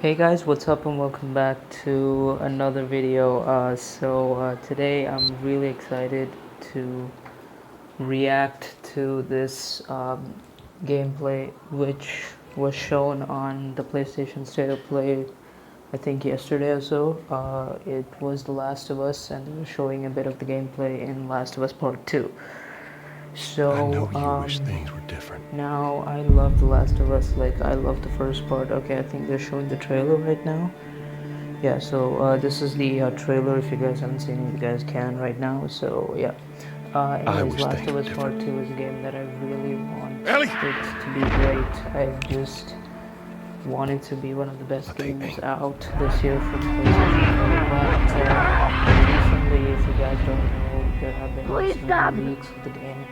Hey guys, what's up and welcome back to another video. Today I'm really excited to react to this gameplay which was shown on the PlayStation State of Play I think yesterday or so. It was The Last of Us, and they were showing a bit of the gameplay in Last of Us Part 2. I know you wish things were different. Now I love The Last of Us, like I love the first part. Okay, I think they're showing the trailer right now. Yeah, so this is the trailer. If you guys haven't seen it, you guys can right now. So yeah. Anyways, Last of Us Part 2 is a game that I really want it to be great. I just want it to be one of the best games out this year for the PlayStation 4. But recently, if you guys don't know, there have been some leaks of the game.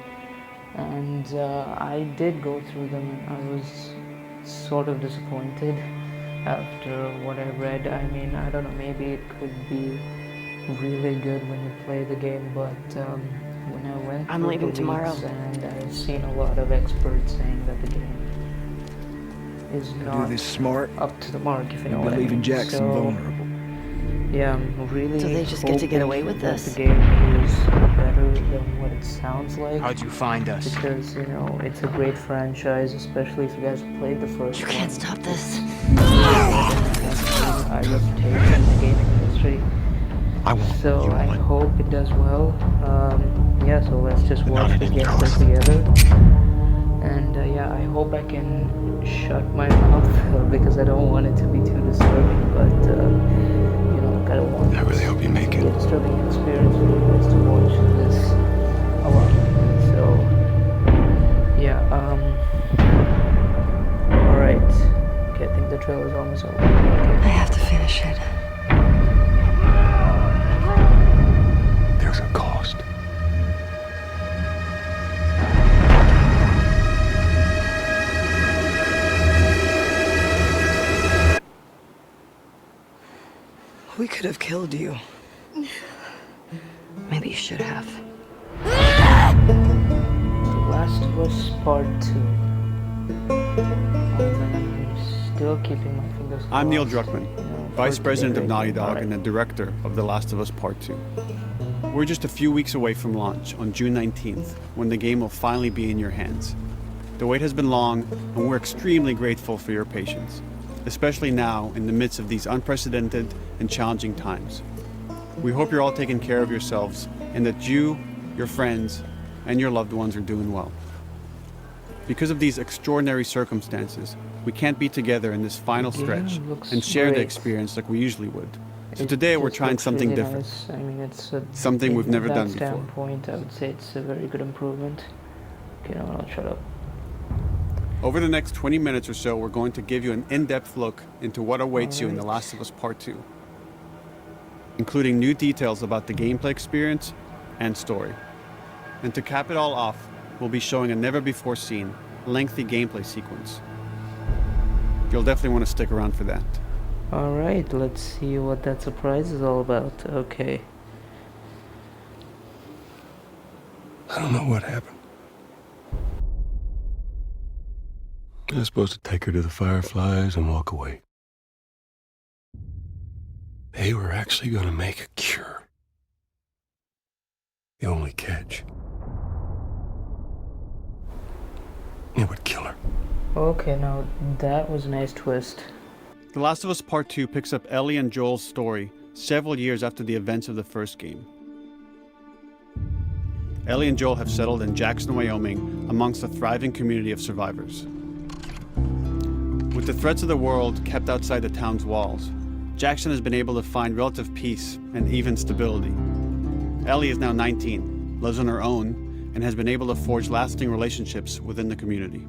And I did go through them, and I was sort of disappointed after what I read. I mean, I don't know, maybe it could be really good when you play the game, but when I went through leaving the tomorrow, leaks, and I've seen a lot of experts saying that the game is not up to the mark, if you know what I mean. Leaving Jackson vulnerable. Yeah, I'm really So they just get to get away with that this? the game is better than what it sounds like. How'd you find us? Because, you know, it's a great franchise, especially if you guys played the first one. You can't stop this. I reputation in the gaming industry. So I hope it does well. Yeah, so let's just watch the gameplay together. And yeah, I hope I can shut my mouth because I don't want it to be too disturbing, but you know, I don't want I really hope you make it. a disturbing experience for you guys to watch this alone. So yeah, alright. Okay, I think the trailer's almost over. Okay. I have to finish it. There's a cost. We could have killed you. Maybe you should have. The Last of Us Part 2. I'm still keeping my fingers crossed. I'm Neil Druckmann, You know, Vice for President today, of Naughty Dog alright. and the Director of The Last of Us Part 2. We're just a few weeks away from launch on June 19th, when the game will finally be in your hands. The wait has been long, and we're extremely grateful for your patience, especially now in the midst of these unprecedented and challenging times. We hope you're all taking care of yourselves and that you, your friends, and your loved ones are doing well. Because of these extraordinary circumstances, we can't be together in this final stretch and share the experience like we usually would. So today we're trying something really different. nice. I mean, it's Something we've never done before. From that standpoint, I would say it's a very good improvement. Okay, no, I'll shut up. Over the next 20 minutes or so, we're going to give you an in-depth look into what awaits you in The Last of Us Part 2, including new details about the gameplay experience and story. And to cap it all off, we'll be showing a never-before-seen, lengthy gameplay sequence. You'll definitely want to stick around for that. Alright, let's see what that surprise is all about. Okay. I don't know what happened. I was supposed to take her to the Fireflies and walk away. They were actually going to make a cure. The only catch, it would kill her. Okay, now that was a nice twist. The Last of Us Part 2 picks up Ellie and Joel's story several years after the events of the first game. Ellie and Joel have settled in Jackson, Wyoming, amongst a thriving community of survivors. With the threats of the world kept outside the town's walls, Jackson has been able to find relative peace and even stability. Ellie is now 19, lives on her own, and has been able to forge lasting relationships within the community.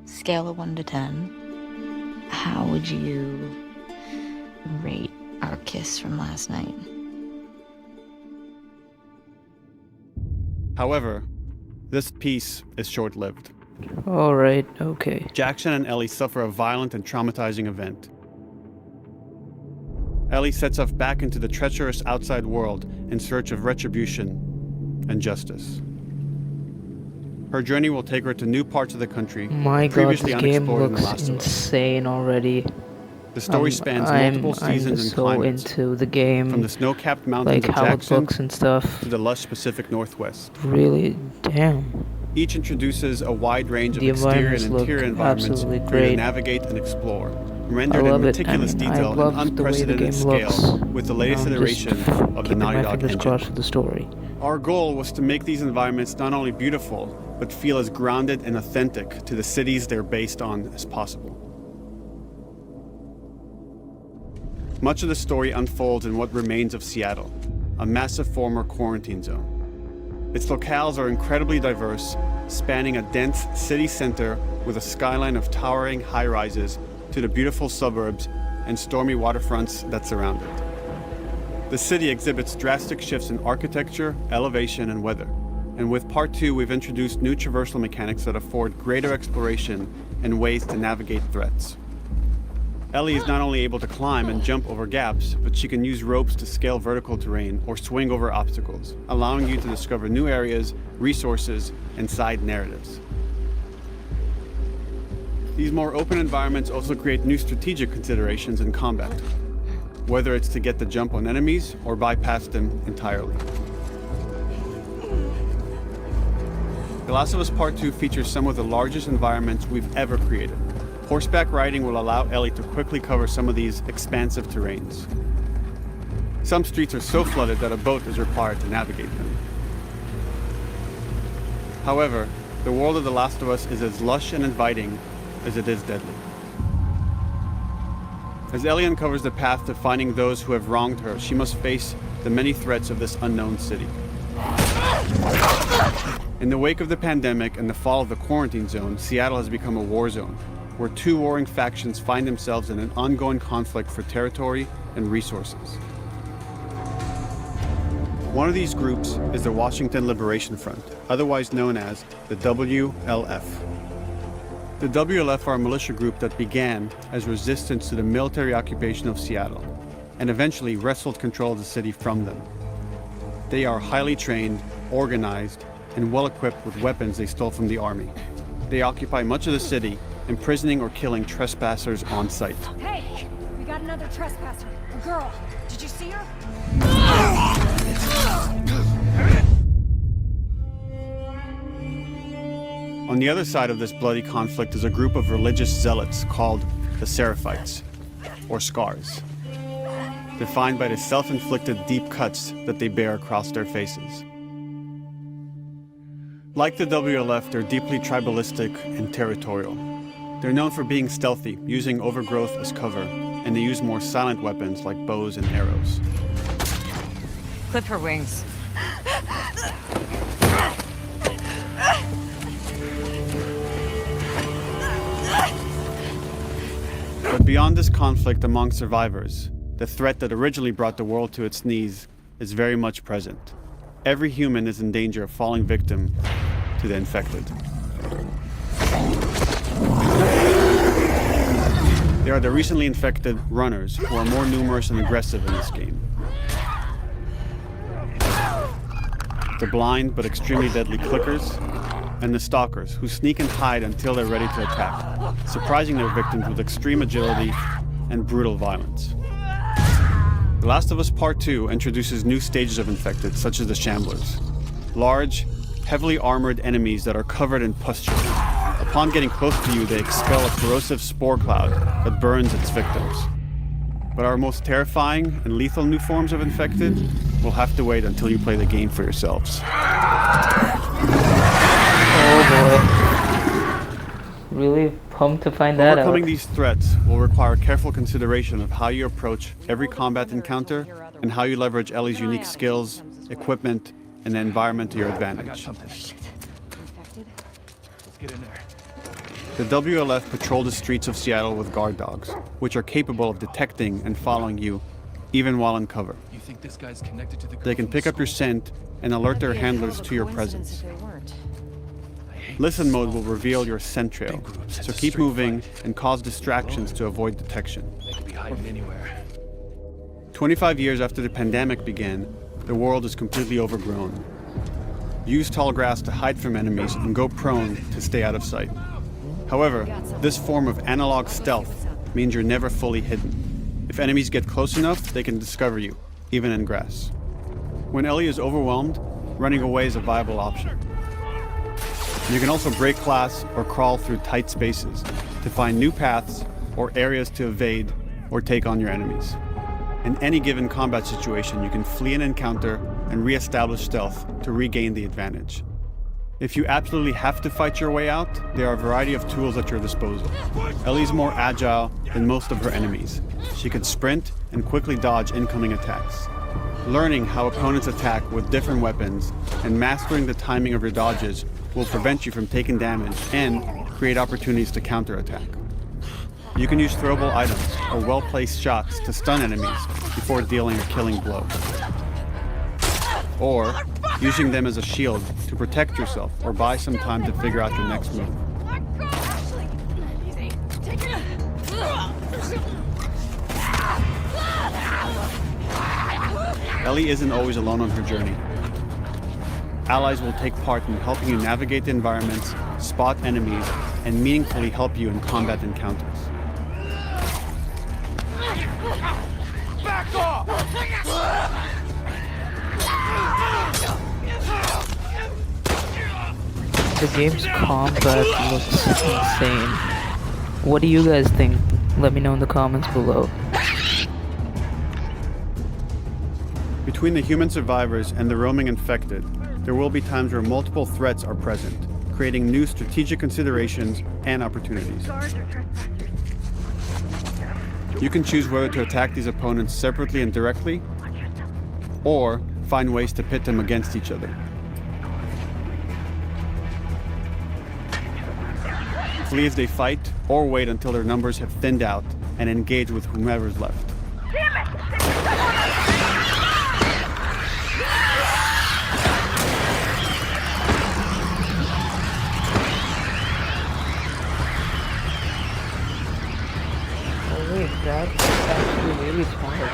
Scale of 1 to 10, how would you rate our kiss from last night? However, this peace is short-lived. Alright, okay. Jackson and Ellie suffer a violent and traumatizing event. Ellie sets off back into the treacherous outside world in search of retribution and justice. Her journey will take her to new parts of the country My god, previously this game unexplored in The looks Last of Us. insane already. The story spans multiple seasons I'm and so climates, into the game, from the snow-capped mountains like of how it Jackson looks and stuff. to the lush Pacific Northwest. Really, damn. Each introduces a wide range of The exterior and environments interior look environments absolutely for you to great. navigate and explore, I rendered in love it. meticulous I detail love and the way the unprecedented game scale looks. with the latest I'm just iteration of the keeping Naughty my Dog fingers engine. crossed for the story. Our goal was to make these environments not only beautiful, but feel as grounded and authentic to the cities they're based on as possible. Much of the story unfolds in what remains of Seattle, a massive former quarantine zone. Its locales are incredibly diverse, spanning a dense city center with a skyline of towering high-rises to the beautiful suburbs and stormy waterfronts that surround it. The city exhibits drastic shifts in architecture, elevation, and weather. And with Part 2, we've introduced new traversal mechanics that afford greater exploration and ways to navigate threats. Ellie is not only able to climb and jump over gaps, but she can use ropes to scale vertical terrain or swing over obstacles, allowing you to discover new areas, resources, and side narratives. These more open environments also create new strategic considerations in combat, whether it's to get the jump on enemies or bypass them entirely. The Last of Us Part 2 features some of the largest environments we've ever created. Horseback riding will allow Ellie to quickly cover some of these expansive terrains. Some streets are so flooded that a boat is required to navigate them. However, the world of The Last of Us is as lush and inviting as it is deadly. As Ellie uncovers the path to finding those who have wronged her, she must face the many threats of this unknown city. In the wake of the pandemic and the fall of the quarantine zone, Seattle has become a war zone, where two warring factions find themselves in an ongoing conflict for territory and resources. One of these groups is the Washington Liberation Front, otherwise known as the WLF. The WLF are a militia group that began as resistance to the military occupation of Seattle and eventually wrestled control of the city from them. They are highly trained, organized, and well-equipped with weapons they stole from the army. They occupy much of the city, imprisoning or killing trespassers on sight. Hey, we got another trespasser. A girl. Did you see her? On the other side of this bloody conflict is a group of religious zealots called the Seraphites, or Scars, defined by the self-inflicted deep cuts that they bear across their faces. Like the WLF, they're deeply tribalistic and territorial. They're known for being stealthy, using overgrowth as cover, and they use more silent weapons like bows and arrows. Clip her wings. But beyond this conflict among survivors, the threat that originally brought the world to its knees is very much present. Every human is in danger of falling victim to the infected. They are the recently infected runners, who are more numerous and aggressive in this game. The blind but extremely deadly clickers, and the stalkers, who sneak and hide until they're ready to attack, surprising their victims with extreme agility and brutal violence. The Last of Us Part 2 introduces new stages of infected, such as the Shamblers. Large, heavily armored enemies that are covered in pustule. Upon getting close to you, they expel a corrosive spore cloud that burns its victims. But our most terrifying and lethal new forms of infected will have to wait until you play the game for yourselves. Oh boy. Really pumped to find that out. Overcoming these threats will require careful consideration of how you approach every combat encounter and how you leverage Ellie's unique skills, equipment, and the environment to your advantage. The WLF patrol the streets of Seattle with guard dogs, which are capable of detecting and following you, even while in cover. They can pick up your scent and alert their handlers to your presence. Listen mode will reveal your scent trail, so keep moving and cause distractions to avoid detection. 25 years after the pandemic began, the world is completely overgrown. Use tall grass to hide from enemies and go prone to stay out of sight. However, this form of analog stealth means you're never fully hidden. If enemies get close enough, they can discover you, even in grass. When Ellie is overwhelmed, running away is a viable option. You can also break glass or crawl through tight spaces to find new paths or areas to evade or take on your enemies. In any given combat situation, you can flee an encounter and re-establish stealth to regain the advantage. If you absolutely have to fight your way out, there are a variety of tools at your disposal. Ellie's more agile than most of her enemies. She can sprint and quickly dodge incoming attacks. Learning how opponents attack with different weapons and mastering the timing of your dodges will prevent you from taking damage and create opportunities to counterattack. You can use throwable items or well-placed shots to stun enemies before dealing a killing blow. Or using them as a shield to protect yourself or buy some time to figure out your next move. Ellie isn't always alone on her journey. Allies will take part in helping you navigate the environments, spot enemies, and meaningfully help you in combat encounters. Back off! The game's combat looks insane. What do you guys think? Let me know in the comments below. Between the human survivors and the roaming infected, there will be times where multiple threats are present, creating new strategic considerations and opportunities. You can choose whether to attack these opponents separately and directly, or find ways to pit them against each other. Flee as they fight, or wait until their numbers have thinned out and engage with whomever's left. That's actually really smart.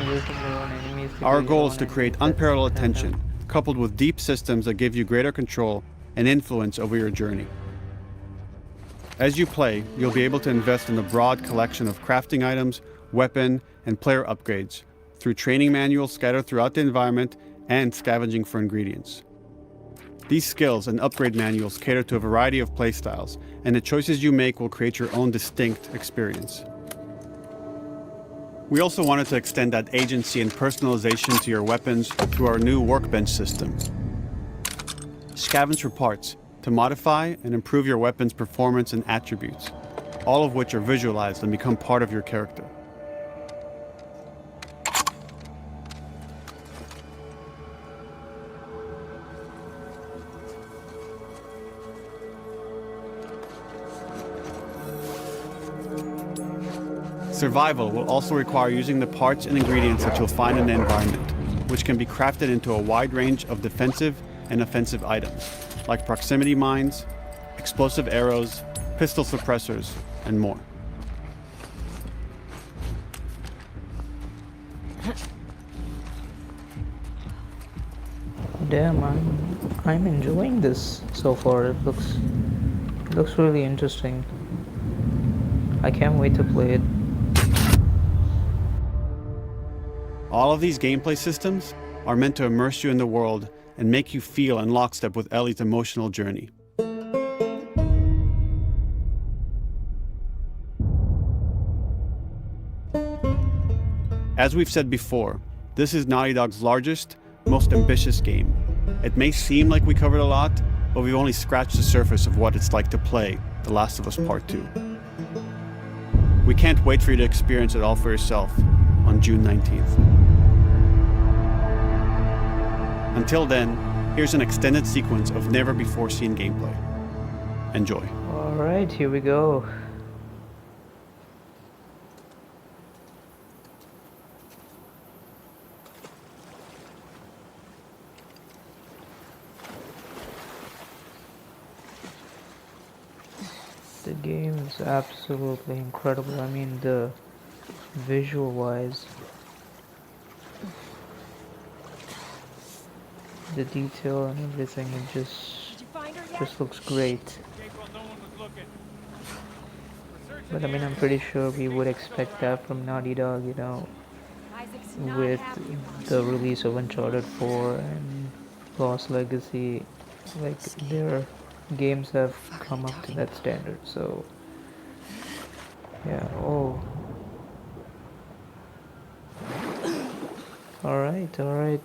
Using their own enemies to Our do goal your is own to create enemies. unparalleled That's attention, coupled with deep systems that give you greater control and influence over your journey. As you play, you'll be able to invest in a broad collection of crafting items, weapon, and player upgrades through training manuals scattered throughout the environment and scavenging for ingredients. These skills and upgrade manuals cater to a variety of playstyles, and the choices you make will create your own distinct experience. We also wanted to extend that agency and personalization to your weapons through our new workbench system. Scavenge for parts to modify and improve your weapon's performance and attributes, all of which are visualized and become part of your character. Survival will also require using the parts and ingredients that you'll find in the environment, which can be crafted into a wide range of defensive and offensive items, like proximity mines, explosive arrows, pistol suppressors, and more. Damn, I'm enjoying this so far. It looks really interesting. I can't wait to play it. All of these gameplay systems are meant to immerse you in the world and make you feel in lockstep with Ellie's emotional journey. As we've said before, this is Naughty Dog's largest, most ambitious game. It may seem like we covered a lot, but we've only scratched the surface of what it's like to play The Last of Us Part 2. We can't wait for you to experience it all for yourself on June 19th. Until then, here's an extended sequence of never-before-seen gameplay. Enjoy. Alright, here we go. The game is absolutely incredible. I mean, the visual-wise, the detail and everything, it just looks great. Well, no one was looking. We're But I mean, I'm pretty sure we would expect that from Naughty Dog, you know, Isaac's not with happy about the it. release of Uncharted 4 and Lost Legacy. Like, their games have come up to that standard, so yeah. Oh, alright, alright.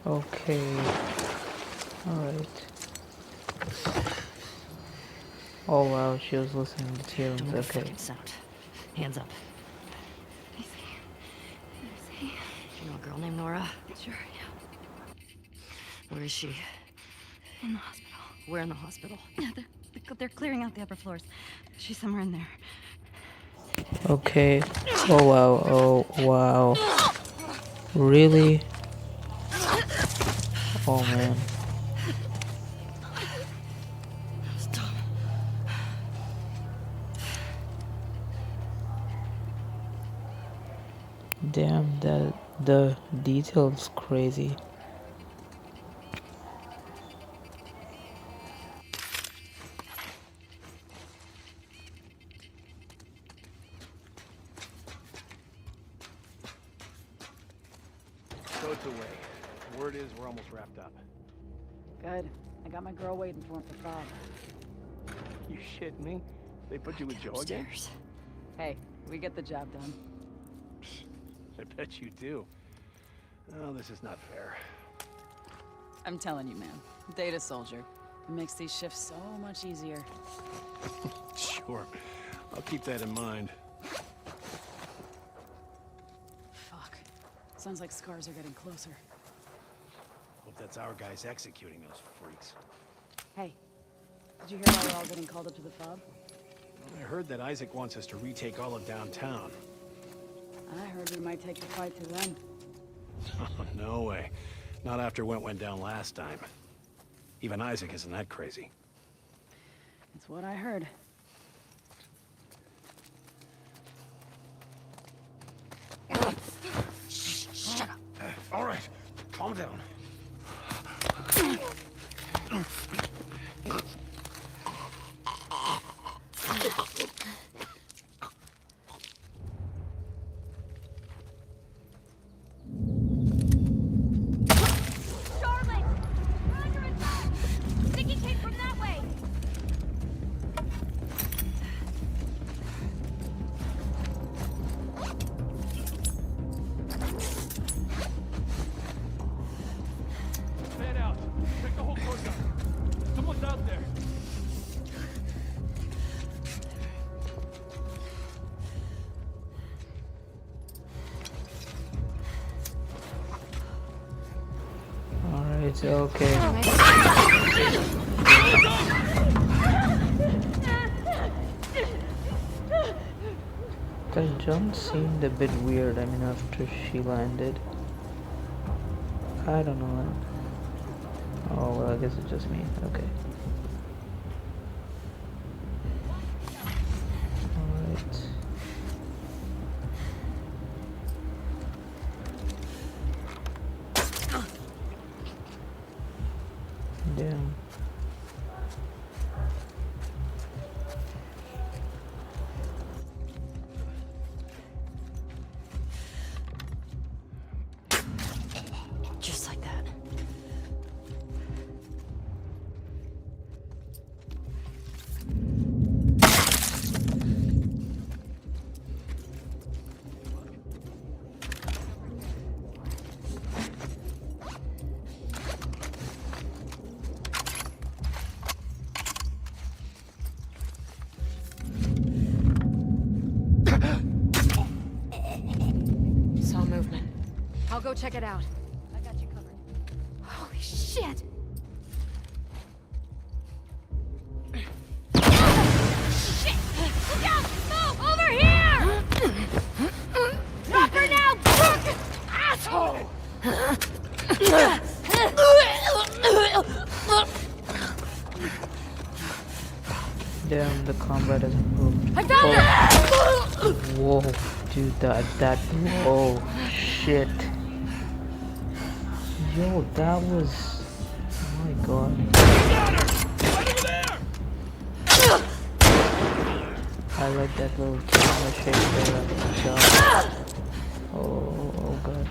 Okay, alright. Oh wow, she was listening to tunes, Don't make a okay. fucking sound. Hands up. Do you know a girl named Nora? Sure, yeah. Where is she? In the hospital. Where in the hospital? Yeah, they're clearing out the upper floors. She's somewhere in there. Okay, oh wow, oh wow. Really? Oh man. Stop. Damn, that the details crazy. So it's away. Word is we're almost wrapped up. Good. I got my girl waiting for him for Bob. You shit me? They put you with Joe again? Upstairs. Hey, we get the job done. I bet you do. Oh, this is not fair. I'm telling you, man. Data soldier. It makes these shifts so much easier. Sure. I'll keep that in mind. Fuck. Sounds like scars are getting closer. Hope that's our guys executing those freaks. Hey, did you hear why we're all getting called up to the fob? I heard that Isaac wants us to retake all of downtown. I heard we might take the fight to them. No way. Not after what went down last time. Even Isaac isn't that crazy. That's what I heard. Shut up. All right. Calm down. Charlotte! We're under attack! Sticky came from that way! Fan out. Check the whole courtyard. Someone's out there. Alright, okay. The jump seemed a bit weird, I mean, after she landed. I don't know. Oh, well, I guess it's just me. Okay. Alright. Damn. Just like that. Saw movement. I'll go check it out. Shit! Shit! Look out! Move! Over here! Drop her now, crook! Asshole! Damn, the combat has improved. I found her! Whoa, dude, that, oh, shit. Yo, that was, oh my god. I like that little camera shake there at the shot. Oh god.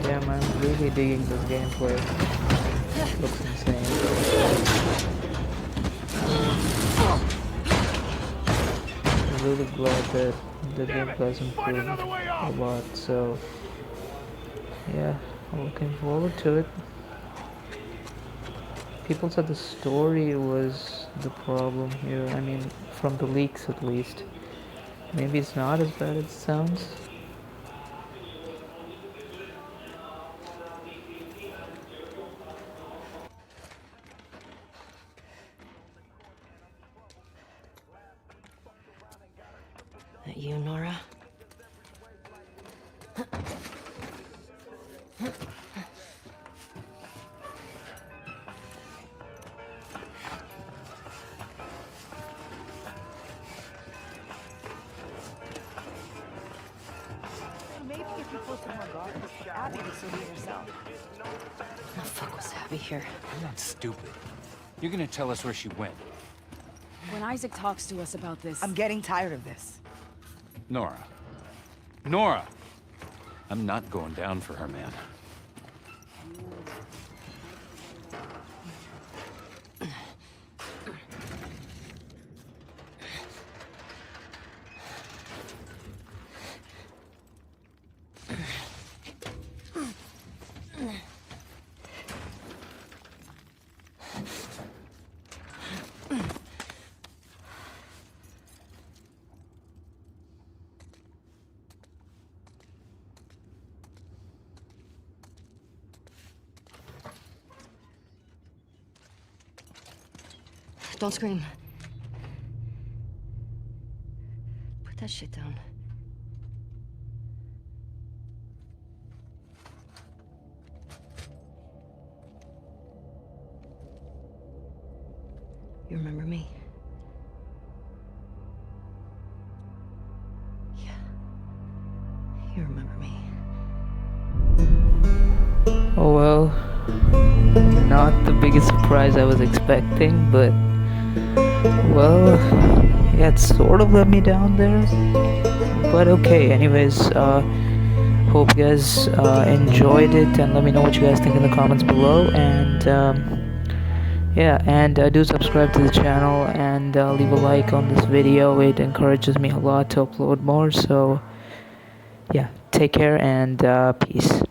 Yeah, man, I'm really digging this gameplay. Looks insane. I'm really glad that the gameplay has improved a lot, so yeah, I'm looking forward to it. People said the story was the problem here, I mean, from the leaks at least. Maybe it's not as bad as it sounds. That you, Nora? Maybe if you posted more guards, Abby would still be herself. The fuck was Abby here? You're not stupid. You're gonna tell us where she went. When Isaac talks to us about this... I'm getting tired of this. Nora. Nora! I'm not going down for her, man. Don't scream. Put that shit down. You remember me? Yeah. You remember me. Oh well, not the biggest surprise I was expecting, but well, yeah, it sort of let me down there, but okay. Anyways, hope you guys enjoyed it, and let me know what you guys think in the comments below, and yeah, and do subscribe to the channel, and leave a like on this video. It encourages me a lot to upload more, so yeah, take care, and peace.